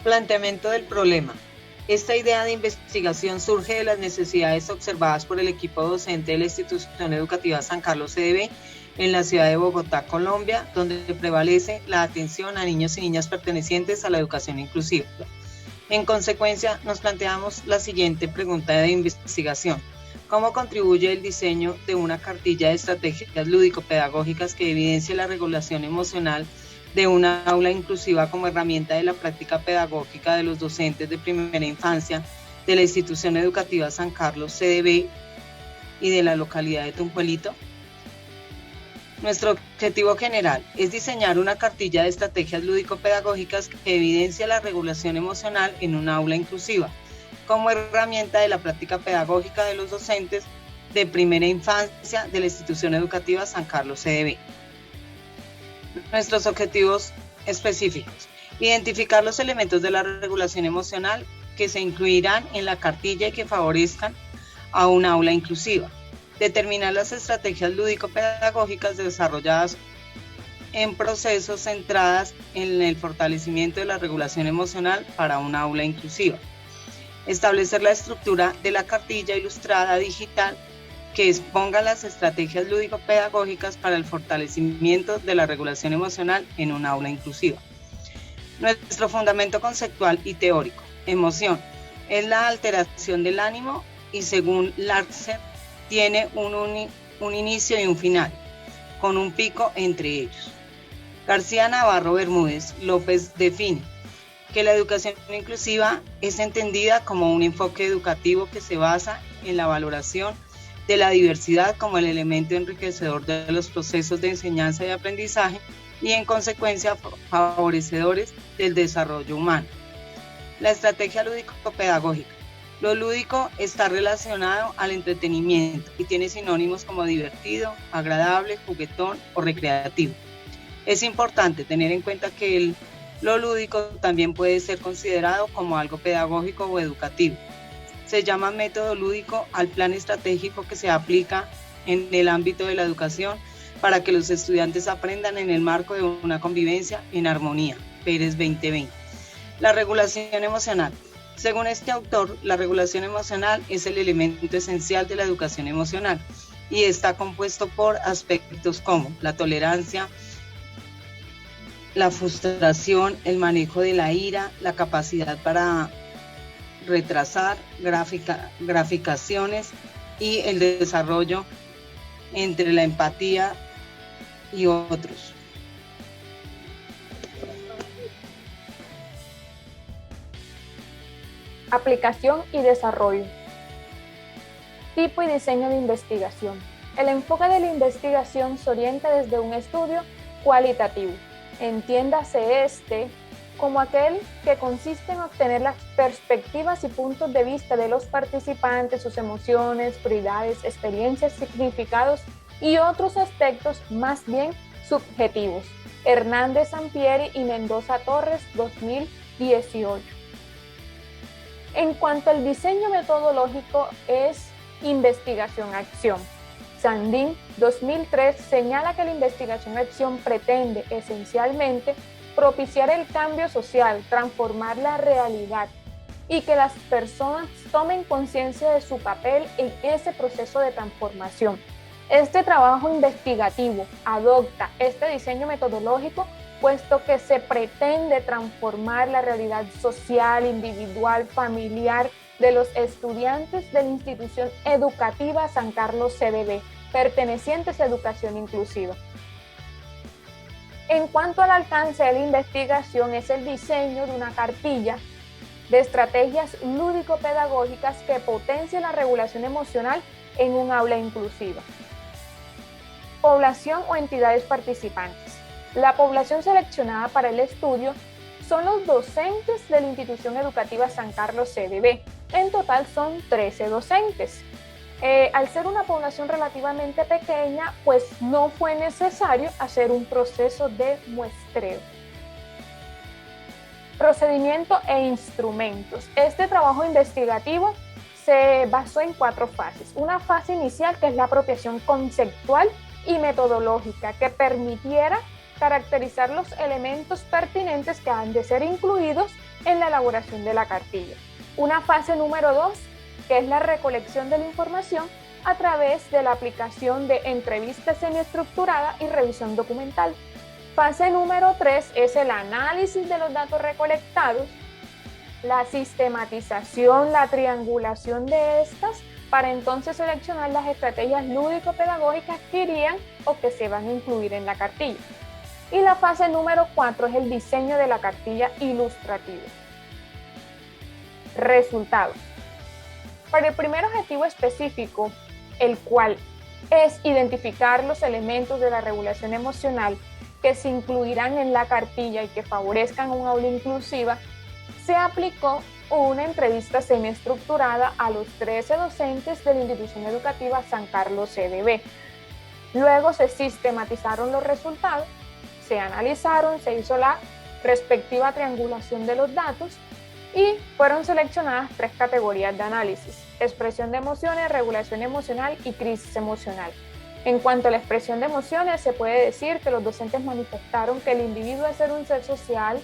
Planteamiento del problema. Esta idea de investigación surge de las necesidades observadas por el equipo docente de la Institución Educativa San Carlos CDB en la ciudad de Bogotá, Colombia, donde prevalece la atención a niños y niñas pertenecientes a la educación inclusiva. En consecuencia, nos planteamos la siguiente pregunta de investigación. ¿Cómo contribuye el diseño de una cartilla de estrategias lúdico-pedagógicas que evidencie la regulación emocional de una aula inclusiva como herramienta de la práctica pedagógica de los docentes de primera infancia de la Institución Educativa San Carlos CDB y de la localidad de Tumpuelito? Nuestro objetivo general es diseñar una cartilla de estrategias lúdico-pedagógicas que evidencia la regulación emocional en una aula inclusiva como herramienta de la práctica pedagógica de los docentes de primera infancia de la Institución Educativa San Carlos CDB. Nuestros objetivos específicos: identificar los elementos de la regulación emocional que se incluirán en la cartilla y que favorezcan a una aula inclusiva. Determinar las estrategias lúdico-pedagógicas desarrolladas en procesos centradas en el fortalecimiento de la regulación emocional para una aula inclusiva. Establecer la estructura de la cartilla ilustrada digital que exponga las estrategias lúdico-pedagógicas para el fortalecimiento de la regulación emocional en una aula inclusiva. Nuestro fundamento conceptual y teórico. Emoción es la alteración del ánimo y, según Larsen, tiene un inicio y un final, con un pico entre ellos. García Navarro Bermúdez López define que la educación inclusiva es entendida como un enfoque educativo que se basa en la valoración de la diversidad como el elemento enriquecedor de los procesos de enseñanza y aprendizaje y, en consecuencia, favorecedores del desarrollo humano. La estrategia lúdico-pedagógica. Lo lúdico está relacionado al entretenimiento y tiene sinónimos como divertido, agradable, juguetón o recreativo. Es importante tener en cuenta que lo lúdico también puede ser considerado como algo pedagógico o educativo. Se llama método lúdico al plan estratégico que se aplica en el ámbito de la educación para que los estudiantes aprendan en el marco de una convivencia en armonía. Pérez 2020. La regulación emocional. Según este autor, la regulación emocional es el elemento esencial de la educación emocional y está compuesto por aspectos como la tolerancia, la frustración, el manejo de la ira, la capacidad para retrasar, graficaciones y el desarrollo entre la empatía y otros. Aplicación y desarrollo. Tipo y diseño de investigación. El enfoque de la investigación se orienta desde un estudio cualitativo. Entiéndase este como aquel que consiste en obtener las perspectivas y puntos de vista de los participantes, sus emociones, prioridades, experiencias, significados y otros aspectos más bien subjetivos. Hernández Sampieri y Mendoza Torres, 2018. En cuanto al diseño metodológico, es investigación-acción. Sandin, 2003, señala que la investigación-acción pretende esencialmente propiciar el cambio social, transformar la realidad y que las personas tomen conciencia de su papel en ese proceso de transformación. Este trabajo investigativo adopta este diseño metodológico puesto que se pretende transformar la realidad social, individual, familiar de los estudiantes de la institución educativa San Carlos CDB, pertenecientes a educación inclusiva. En cuanto al alcance de la investigación, es el diseño de una cartilla de estrategias lúdico-pedagógicas que potencie la regulación emocional en un aula inclusiva. Población o entidades participantes. La población seleccionada para el estudio son los docentes de la institución educativa San Carlos CDB. En total son 13 docentes. Al ser una población relativamente pequeña, pues no fue necesario hacer un proceso de muestreo. Procedimiento e instrumentos. Este trabajo investigativo se basó en 4 fases. Una fase inicial, que es la apropiación conceptual y metodológica, que permitiera caracterizar los elementos pertinentes que han de ser incluidos en la elaboración de la cartilla. Una fase número 2, que es la recolección de la información a través de la aplicación de entrevista semiestructurada y revisión documental. Fase número 3 es el análisis de los datos recolectados, la sistematización, la triangulación de estas, para entonces seleccionar las estrategias lúdico-pedagógicas que irían o que se van a incluir en la cartilla. Y la fase número 4 es el diseño de la cartilla ilustrativa. Resultados. Para el primer objetivo específico, el cual es identificar los elementos de la regulación emocional que se incluirán en la cartilla y que favorezcan una aula inclusiva, se aplicó una entrevista semiestructurada a los 13 docentes de la institución educativa San Carlos CDB. Luego se sistematizaron los resultados, se analizaron, se hizo la respectiva triangulación de los datos y fueron seleccionadas 3 categorías de análisis: expresión de emociones, regulación emocional y crisis emocional. En cuanto a la expresión de emociones, se puede decir que los docentes manifestaron que el individuo, al ser un ser social,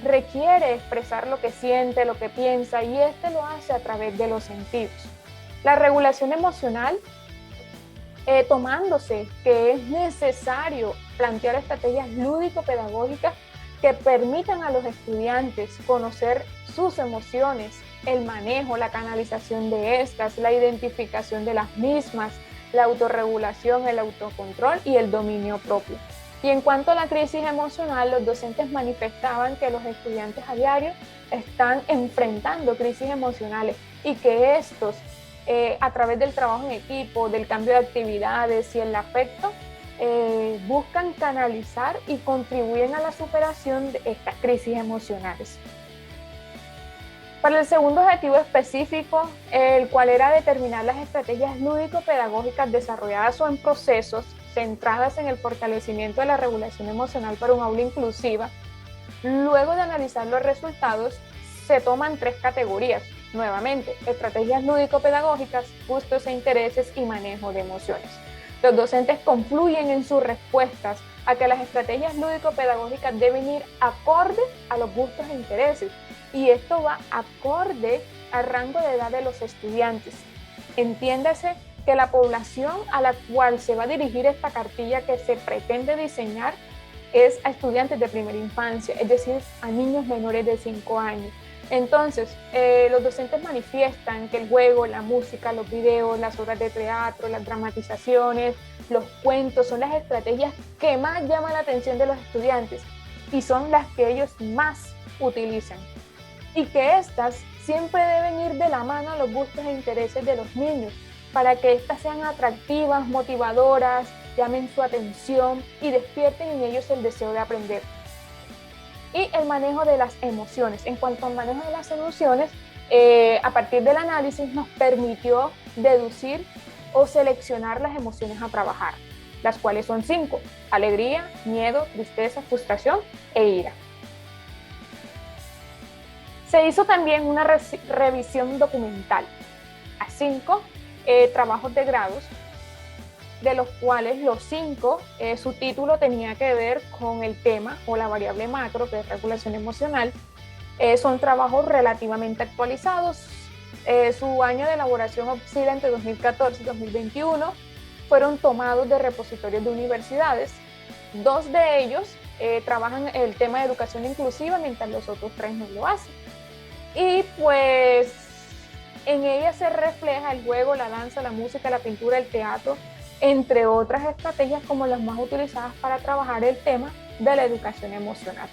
requiere expresar lo que siente, lo que piensa, y este lo hace a través de los sentidos. La regulación emocional, tomándose que es necesario plantear estrategias lúdico-pedagógicas que permitan a los estudiantes conocer sus emociones, el manejo, la canalización de estas, la identificación de las mismas, la autorregulación, el autocontrol y el dominio propio. Y en cuanto a la crisis emocional, los docentes manifestaban que los estudiantes a diario están enfrentando crisis emocionales y que estos, a través del trabajo en equipo, del cambio de actividades y el afecto, buscan canalizar y contribuyen a la superación de estas crisis emocionales. Para el segundo objetivo específico, el cual era determinar las estrategias lúdico-pedagógicas desarrolladas o en procesos centradas en el fortalecimiento de la regulación emocional para un aula inclusiva, luego de analizar los resultados, se toman 3 categorías. Nuevamente, estrategias lúdico-pedagógicas, gustos e intereses y manejo de emociones. Los docentes confluyen en sus respuestas a que las estrategias lúdico-pedagógicas deben ir acorde a los gustos e intereses, y esto va acorde al rango de edad de los estudiantes. Entiéndase que la población a la cual se va a dirigir esta cartilla que se pretende diseñar es a estudiantes de primera infancia, es decir, a niños menores de 5 años. Entonces, los docentes manifiestan que el juego, la música, los videos, las obras de teatro, las dramatizaciones, los cuentos son las estrategias que más llaman la atención de los estudiantes y son las que ellos más utilizan. Y que estas siempre deben ir de la mano a los gustos e intereses de los niños para que éstas sean atractivas, motivadoras, llamen su atención y despierten en ellos el deseo de aprender. Y el manejo de las emociones. En cuanto al manejo de las emociones, a partir del análisis nos permitió deducir o seleccionar las emociones a trabajar, las cuales son 5: alegría, miedo, tristeza, frustración e ira. Se hizo también una revisión documental a 5 trabajos de grados, de los cuales los 5, su título tenía que ver con el tema o la variable macro, que es regulación emocional. Son trabajos relativamente actualizados. Su año de elaboración oscila entre 2014 y 2021. Fueron tomados de repositorios de universidades. 2 de ellos trabajan el tema de educación inclusiva, mientras los otros 3 no lo hacen. Y pues en ella se refleja el juego, la danza, la música, la pintura, el teatro, entre otras estrategias como las más utilizadas para trabajar el tema de la educación emocional.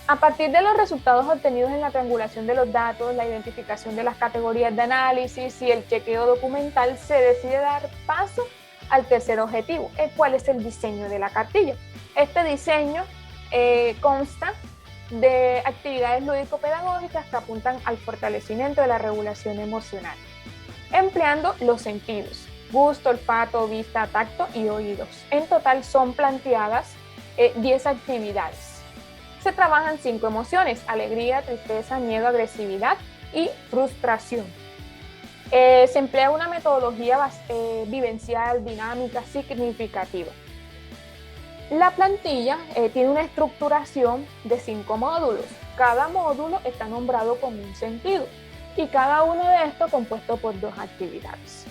A partir de los resultados obtenidos en la triangulación de los datos, la identificación de las categorías de análisis y el chequeo documental, se decide dar paso al tercer objetivo, el cual es el diseño de la cartilla. Este diseño consta de actividades lúdico-pedagógicas que apuntan al fortalecimiento de la regulación emocional, empleando los sentidos: gusto, olfato, vista, tacto y oídos. En total son planteadas 10 actividades. Se trabajan 5 emociones: alegría, tristeza, miedo, agresividad y frustración. Se emplea una metodología vivencial, dinámica, significativa. La plantilla tiene una estructuración de 5 módulos. Cada módulo está nombrado con un sentido y cada uno de estos compuesto por 2 actividades.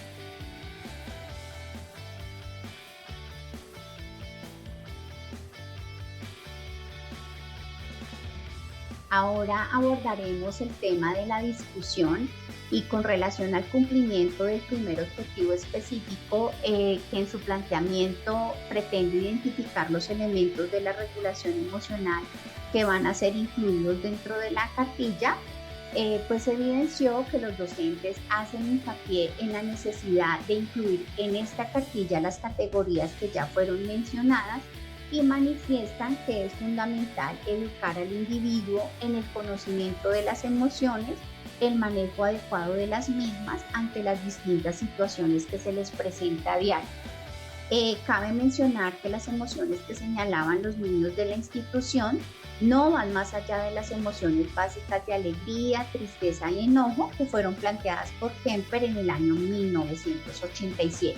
Ahora abordaremos el tema de la discusión y con relación al cumplimiento del primer objetivo específico que en su planteamiento pretende identificar los elementos de la regulación emocional que van a ser incluidos dentro de la cartilla, pues evidenció que los docentes hacen hincapié en la necesidad de incluir en esta cartilla las categorías que ya fueron mencionadas y manifiestan que es fundamental educar al individuo en el conocimiento de las emociones, el manejo adecuado de las mismas ante las distintas situaciones que se les presenta a diario. Cabe mencionar que las emociones que señalaban los niños de la institución no van más allá de las emociones básicas de alegría, tristeza y enojo que fueron planteadas por Kemper en el año 1987.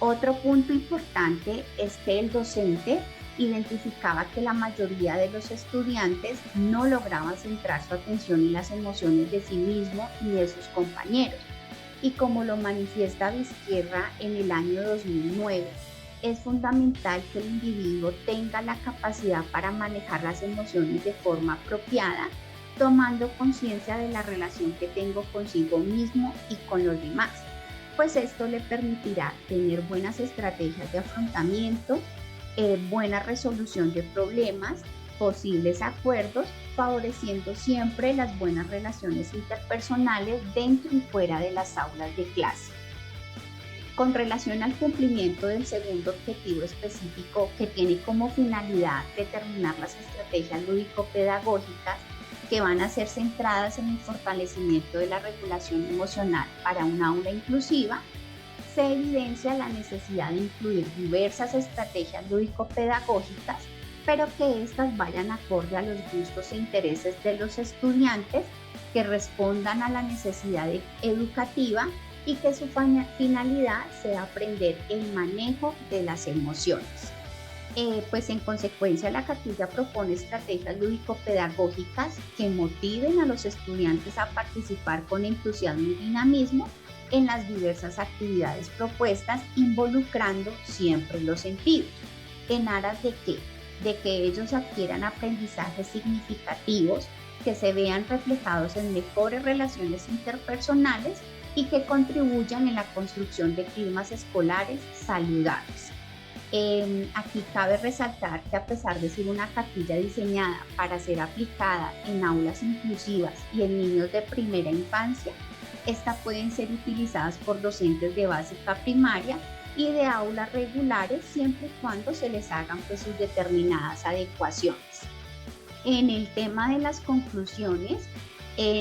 Otro punto importante es que el docente identificaba que la mayoría de los estudiantes no lograban centrar su atención en las emociones de sí mismo y de sus compañeros. Y como lo manifiesta Vizquierra en el año 2009, es fundamental que el individuo tenga la capacidad para manejar las emociones de forma apropiada, tomando conciencia de la relación que tengo consigo mismo y con los demás, pues esto le permitirá tener buenas estrategias de afrontamiento, buena resolución de problemas, posibles acuerdos, favoreciendo siempre las buenas relaciones interpersonales dentro y fuera de las aulas de clase. Con relación al cumplimiento del segundo objetivo específico, que tiene como finalidad determinar las estrategias lúdico-pedagógicas que van a ser centradas en el fortalecimiento de la regulación emocional para un aula inclusiva, se evidencia la necesidad de incluir diversas estrategias lúdico-pedagógicas, pero que éstas vayan acorde a los gustos e intereses de los estudiantes, que respondan a la necesidad educativa y que su finalidad sea aprender el manejo de las emociones. Pues en consecuencia la cartilla propone estrategias lúdico-pedagógicas que motiven a los estudiantes a participar con entusiasmo y dinamismo en las diversas actividades propuestas, involucrando siempre los sentidos, en aras de qué, de que ellos adquieran aprendizajes significativos, que se vean reflejados en mejores relaciones interpersonales y que contribuyan en la construcción de climas escolares saludables. Aquí cabe resaltar que a pesar de ser una cartilla diseñada para ser aplicada en aulas inclusivas y en niños de primera infancia, estas pueden ser utilizadas por docentes de básica primaria y de aulas regulares siempre y cuando se les hagan pues sus determinadas adecuaciones. En el tema de las conclusiones,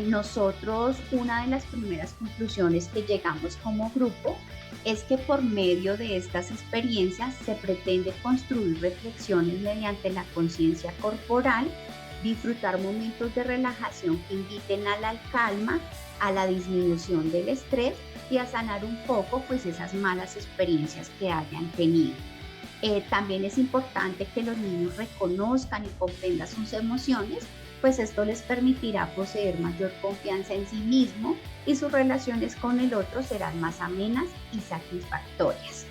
nosotros una de las primeras conclusiones que llegamos como grupo es que por medio de estas experiencias se pretende construir reflexiones mediante la conciencia corporal, disfrutar momentos de relajación que inviten a la calma, a la disminución del estrés y a sanar un poco pues esas malas experiencias que hayan tenido. También es importante que los niños reconozcan y comprendan sus emociones, pues esto les permitirá poseer mayor confianza en sí mismo y sus relaciones con el otro serán más amenas y satisfactorias.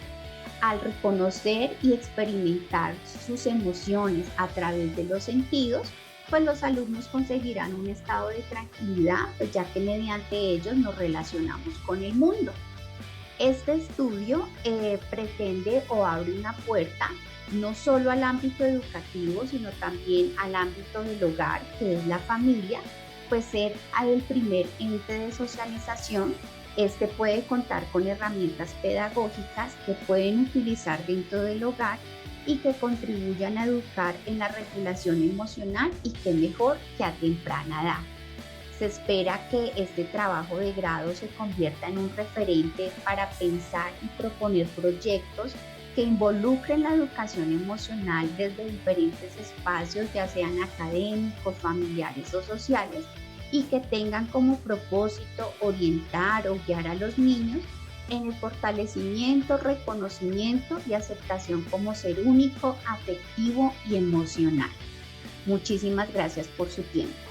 Al reconocer y experimentar sus emociones a través de los sentidos, pues los alumnos conseguirán un estado de tranquilidad, pues ya que mediante ellos nos relacionamos con el mundo. Este estudio pretende o abre una puerta no solo al ámbito educativo, sino también al ámbito del hogar, que es la familia, pues ser el primer ente de socialización. Este puede contar con herramientas pedagógicas que pueden utilizar dentro del hogar y que contribuyan a educar en la regulación emocional, y que mejor que a temprana edad. Se espera que este trabajo de grado se convierta en un referente para pensar y proponer proyectos que involucren la educación emocional desde diferentes espacios, ya sean académicos, familiares o sociales, y que tengan como propósito orientar o guiar a los niños en el fortalecimiento, reconocimiento y aceptación como ser único, afectivo y emocional. Muchísimas gracias por su tiempo.